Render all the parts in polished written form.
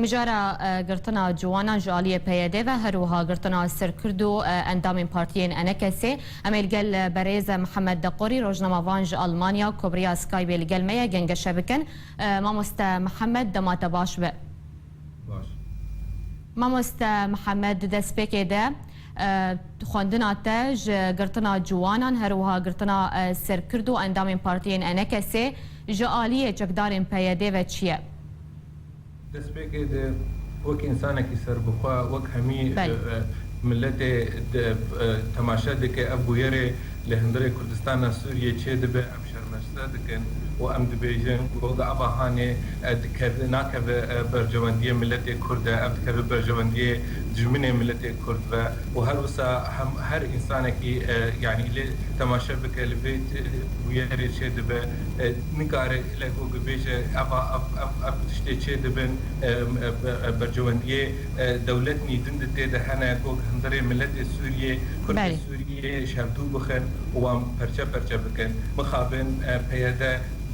مجارا گرتنا جوانا جالی پیاده و هروها گرتنا سرکردو اندام پارتیین انکسی امیل گل بریز محمد دقوری روزنامه وانج آلمانیا کبریا سکایب الگل میا گنگ شبکن مامست محمد دمات باش به مامست محمد دسپیک ده خواندنا تاج گرتنا جوانان هروها گرتنا سرکردو اندام پارتیین انکسی جالی چکدارین پیاده و چیه دەستپێکێ وەک ئینسانێکی سەربخوا وەک هەمی ملەتێ تەماشا دەکە ئەم بویەرێ لە هەندێک کوردستانە سووریە چێ دەبێ ئەم شەرمەستە دەکەن و ئەم دەبێژن گۆگە ئەباهانێ ناکەوێ بەرژەوەندیە ملەتێ کوردە ئەم دەکەوێ بەرژەوەندیە دژمنێ ملەتێ کورد بە و هەروسا هەر ئینسانێکی یعنی لێ تەماشا بکە لە بێت بویەرێ چێ دەبێ نکارێ لە گۆگە بێژە ئەف تشتێ چێ دەبن بەرژەوەندیە دەولەتنی دندە تێدە هەنە گۆگ هەندێ ملەتێ سووریە کوردی سووریە شەردوو بخەن وام پەرچە پەرچە بکەن مخابن پەیەدە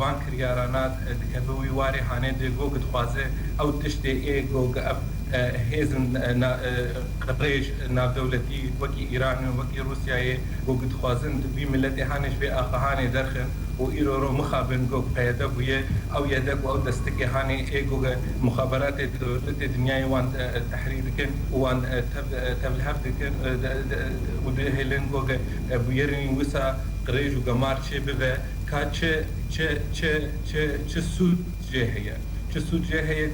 وان کریارانات دکەبەوەی واری هانێ دێ گۆگت خوازێ ئەو تشتێ ئێ گۆگە ئەف هێزن قڕێژ ناودەولەتی وەکی ئیران وەکی رووسایە گۆگت خوازن دوی ملەتی هانێش بێ ئاخەهانێ دەرخن و ئیرۆرۆ مخابن گۆگ پەیەدە بوویە ئەو یەدەک و ئەو دەستەکێ هانێ ئێ گۆگە مخابراتێ دەولەتێ دنیای وان تەحریر دکن وان تەبلهەف دکن و دهێلن گۆگە بویەرنی وسا قڕێژ و گەمار چێ ببە کا چه سود جێ هەیە چه سود جێ هەیە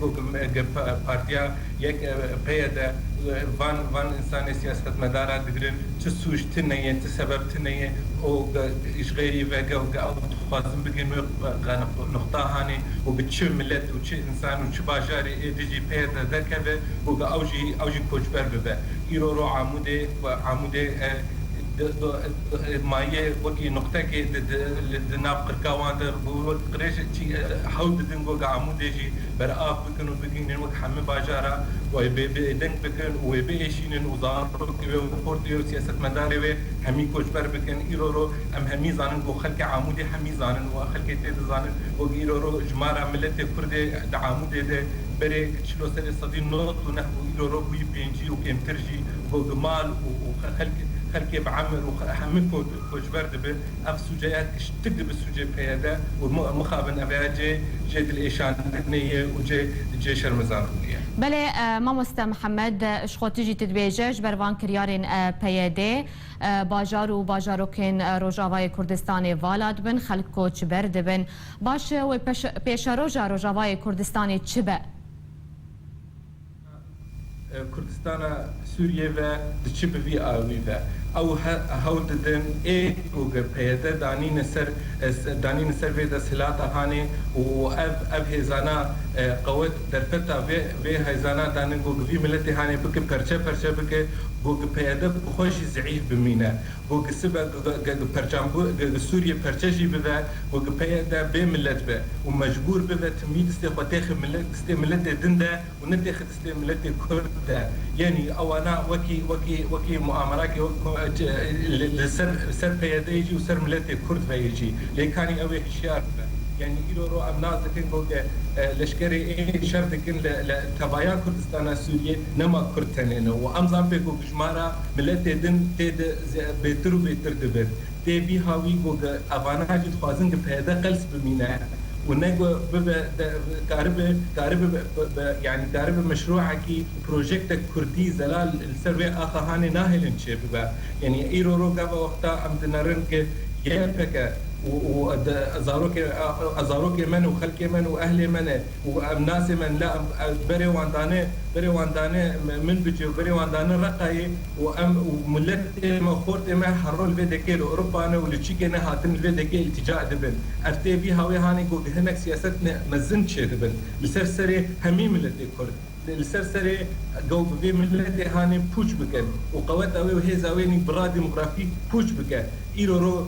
پارتیا یەک پەیەدە وان ئینسانی سیاسەتمەدارا دەگرن چه سوش تنەیە چه سەبەب تنەیە ئەو ئیشغێری ڤەگە و ئەو خوازم بگەن نقطە هانێ و بە چه ملەت و چه ئینسان و چه باژارێ ئێدژی پەیەدە دەرکەبێ و ئەوژی کۆچبەر ببە ئیرۆ عامودێ مایه وکی نقطه که ناب قرکاوان در بود قریش چی حود دنگو عمودی جی بر آب بکن و بگین وقت همه باجارا و به دنگ بکن و به ایشینن و دار و پورتی و سیاست مداری و همی کوچبر بکن ایرو رو همی زانن و خلق عمودی همی زانن و خلق تید زانن و ایرو رو جمار ملت کرد عمودی ده بره چلو سر صدی نوت و نه ایرو رو بوی پنجی و کمترجی و جمال و خلقي بعمر وحمي كوجبر دبن اف سوجيات اشتد بالسوجي بهذا ومخابن افاجي جيد الايشان نيه وجي شرمزان بله مامست محمد شخوتيجي تدبيجج بروان كريارين بياده باجار و باجاروكين روجاواي كردستاني والاد بن خلق كوجبر دبن باش و پیش روجاواي كردستاني چبه كردستان سوريا و دچب في اوي و او هود دن اي او بيدا دانين سر في دسلات هاني و اب هزانا قوت درفتا في هزانا دانين جو في ملتي هاني بك پرچه بك جو بيدا خوش ضعيف بمينا جو سبا پرچامبو سوريا پرچجي بدا جو بيدا بملت به ومجبور بدا تميد استخواتيخ ملت دندا ونتخ ملت كرد يعني اوانا وكي مؤامرات سر پیاده يجي وسر ملت كرد فيجي لكاني اوي هشيار يعني يرو امناز كن جو لشكري شرط كن لتبايا كردستان سوريا نما كردتنين وامزان بيجو جمارا ملت دن تد بيتر دبر تي بي هاوي جو افانا جد خوازن پیاده قلس بمينا ونجو يعني قارب مشروع كي بروجكت كردي زلال السربي اخا هاني ناهلن شي يعني ايرو روغا وقتا ام دنرن كي يبك وزاروك من وخلق من واهل من والناس من لا بري واندانه من بيجي بري واندانه رقاي وملت ما خورت ما حرول فيدكيل اوروبا انا ولتشيكنا هاتن فيدكيل التجاء دبن ارتي بي هاوي هاني جو هناك سياستنا مزنت شي دبن لسرسري همي ملت كرد السرسري جو في ملت هاني بوج بكن وقوات اوي وهي زاويني برا ديموغرافي بوج بكن ايرو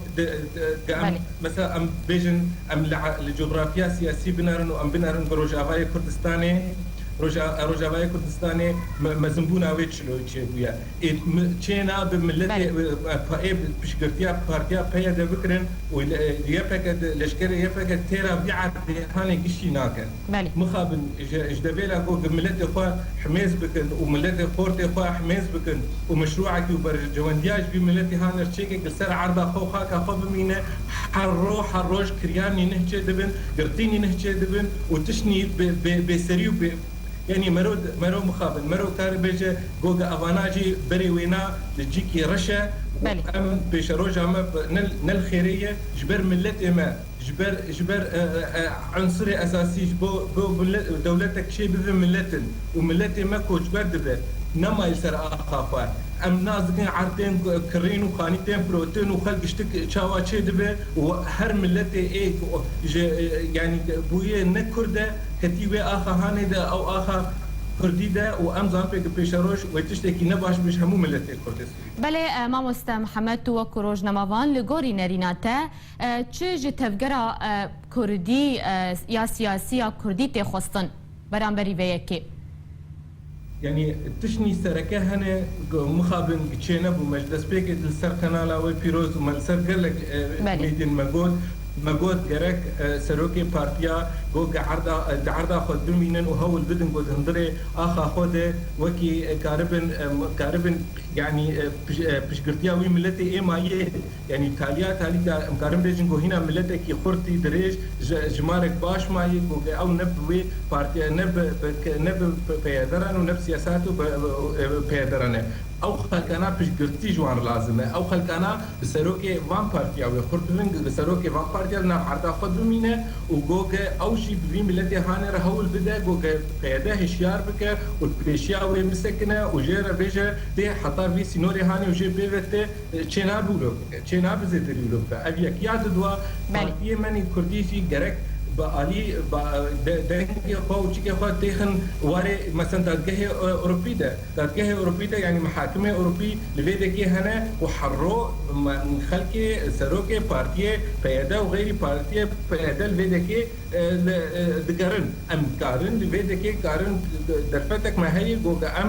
مثلا ام بيجن ام الجغرافيا سياسي بنارن وام بنارن بروجافاي كردستاني روجاوای کردستان مزنبونا ویچلو چه بویا چینا به ملت پای پشگرتیا پارتیا پیاده بکرن و یپکت لشکر یپکت تیرا بیعت هانی گشی ناکن مخابن اجدبیلا کو ملت خو حماس بکن و ملت خورت خو حماس بکن و مشروعك وبرجواندياج بملت هانر تشيك سر عرضه خو خاكا خو بمينه حروج كرياني نهجه دبن قرتيني نهجه دبن وتشني بسريو يعني مرو مخابن مرو كاربجه جوجا افاناجي بري وينا لجيكي رشا ام بشروجا ما نل خيريه جبر ملت ما جبر عنصري اساسي بو دولتك شي بملتن وملتي ما كو جبر دبر نما يسر اخافات ام نازقين عرضين كرين وخانيتين بروتين وخلق اشتك شاوا تشي دبه وهر ملتي ايه يعني بويه نكرده كتيبه اخا هانده او اخا كرديده وام زامبك بيشروش وتشتكي نباش بش همو ملتي كردس بله ماموست محمد تو كروج نماوان لغوري نريناته چه تفگرا كردي يا سياسيه كردي تخصن برامبري ويكي يعني تشني سركه هنا مخابن تشينا بمجلس بيك السر كنالا وبيروز وملسر قال لك ميدين مجود جرك سروكي بارتيا جو عرضا خد بمينن وهو البدن قد هندري اخا خده وكي كاربن يعني بشقرتيا وي ملتي اي مايه يعني تاليا مقارن بيجن جو هنا ملتك خورتي دريج جمارك باش مايه جو او نبوي بارتيا نب بيدرن ونب سياساته بيدرن او خلقنا بشقرتي جوان لازمه او خلقنا بسروكي فان بارتيا وخورتين بسروكي فان بارتيا نا عرضا خد بمينه وجوجا او شي بي ملتي هانر هول بدا جوجا قياده هشيار بك والبيشيا ومسكنه وجيره بيجا دي حطار في سينوري هاني وجي بيفت تشينا بولو تشينا بزيدريلو ابيك ياد دوا بارتي مني كرديشي جرك بآلي دنگی خو چیکه خو تخن واره مثلا دادگاه اوروبی ده يعني محاكمه اوروبي لويده كي هنا وحرو من خلق سروك بارتيه پیاده وغير بارتيه پیاده لويده كي دقرن ام قارن لويده كي قارن درفتك ما هي جوجا ام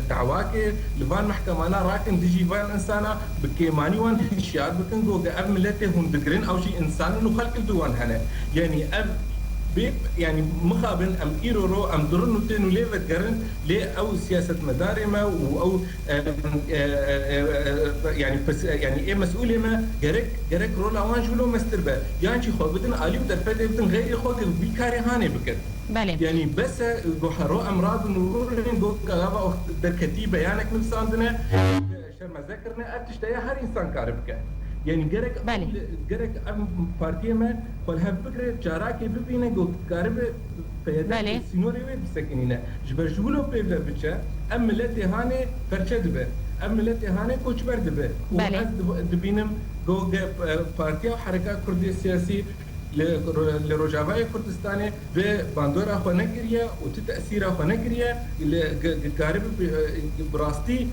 دعواك لفان محكمانا راكن ديجي فان انسانا بكيماني وان شيار بكن جوجا ام ملته هم دقرن او شي انسان انه خلق الدوان هنا يعني ام بيب يعني مخابن ام ايرورو ام درنو تنو ليفت قرن لي او سياسه مدارمه او يعني بس يعني ايه مسؤوليه ما جرك رولا وان شلو مستربه يعني خو بدن الي ودرفت بدن غير خو بيكاري هاني بكت يعني بس جوحرو امراض نورين جو كلابا دركتي بيانك نفساندنا شرما ذكرنا ابتشتيا هر انسان كاربك يعني جرك ام بارتي ما خلها فكره جاراكي ببينه جو كارب بيدا سينوري بسكنينه جبر جولو بيفلا بتشا ام ملتي هاني فرشدبه ام ملتي هاني كوچبر دبه دبينم جو بارتي وحركات كرديه سياسي لروجاوای کردستان و باندورا خو نکریه و تأثیر خو نکریه لقارب براستی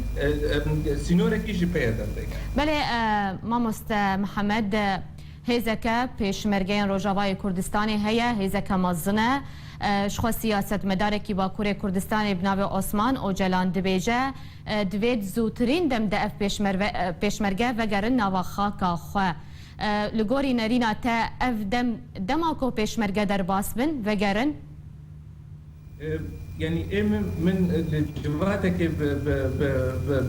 سینوره کی جپیدن دیگه. بله ماموست محمد هزکه پیشمرگین روجاوای کردستان هیا هزکه مزنه شخو سیاست مدارکی با کوره کردستان بناو عثمان او جلان دبیجه دوید زوترین دم دف پیشمرگه و گرن نواخاکا خو لگوری نرینا تا اف دماکو پیشمرگه در باس بن وگرن يعني ايه من جواتك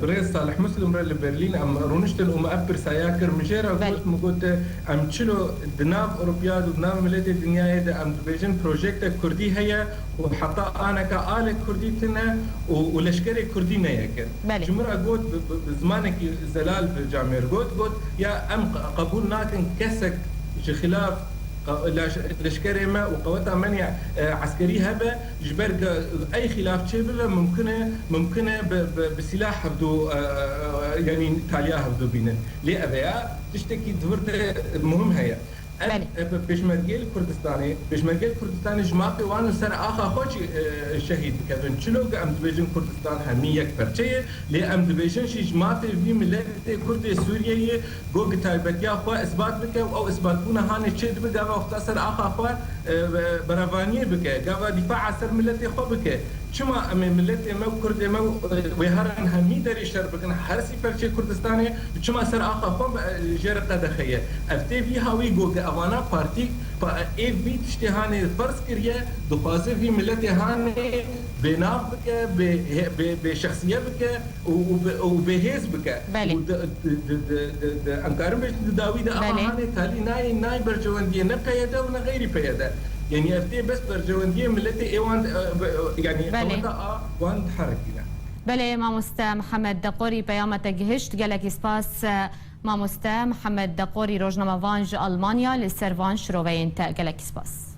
بريز صالح مسلم لبرلين ام رونشتن ام ابر ساياكر مجيرا قلت ام تشلو دناب اوروبياد ودناب ملتي الدنيا هذا ام بيجن بروجيكت كردي هي وحتى انا كآلة كردي تنا ولشكري كردي نياكر جمرة قلت بزمانك زلال بالجامعة قلت يا ام قبول ناكن كسك خلاف لشكري ما وقواتها منع عسكري هبه جبر اي خلاف شبه ممكنه بسلاح هبدو يعني تاليا هبدو بينن ليه ابيا تشتكي دورت مهم هي بشمرگی کردستانی جماعت وان سر آخا خوشی شهید کردن چلو که ام دیویژن کردستان همی یک پرچه لی ام دیویژن شی جماعت وی ملت کرد سوریه گوگ تایبتیا خو اثبات بکه او اثبات بونه هانه چه دبه گاوا وقت سر آخا خو بروانی بکه گاوا دفاع سر ملت خو بکه چما ملت ما کرد ما وهرن همی دری شر بکن هر سی پرچه کردستانی چما سر آخا خو جر قدخیه افتی وی هاوی گوگ اوانا پارتی ای وی تشتهانه فرض کریه دخوازه وی ملت هانه بناف بکه به شخصیه بکه و به حزب بکه انکارم بهش داوید اوانا تالی نای برجواندیه نه پیاده و نه غیری پیاده يعني افتي بس برجوانديه ملتي ايوان يعني وان تحركينا بله ماموستا محمد دقوري بيامة جهشت قالك اسباس ماموستا محمد دقوري روجنامه وانج المانيا للسيرفان شروين تا قالك اسباس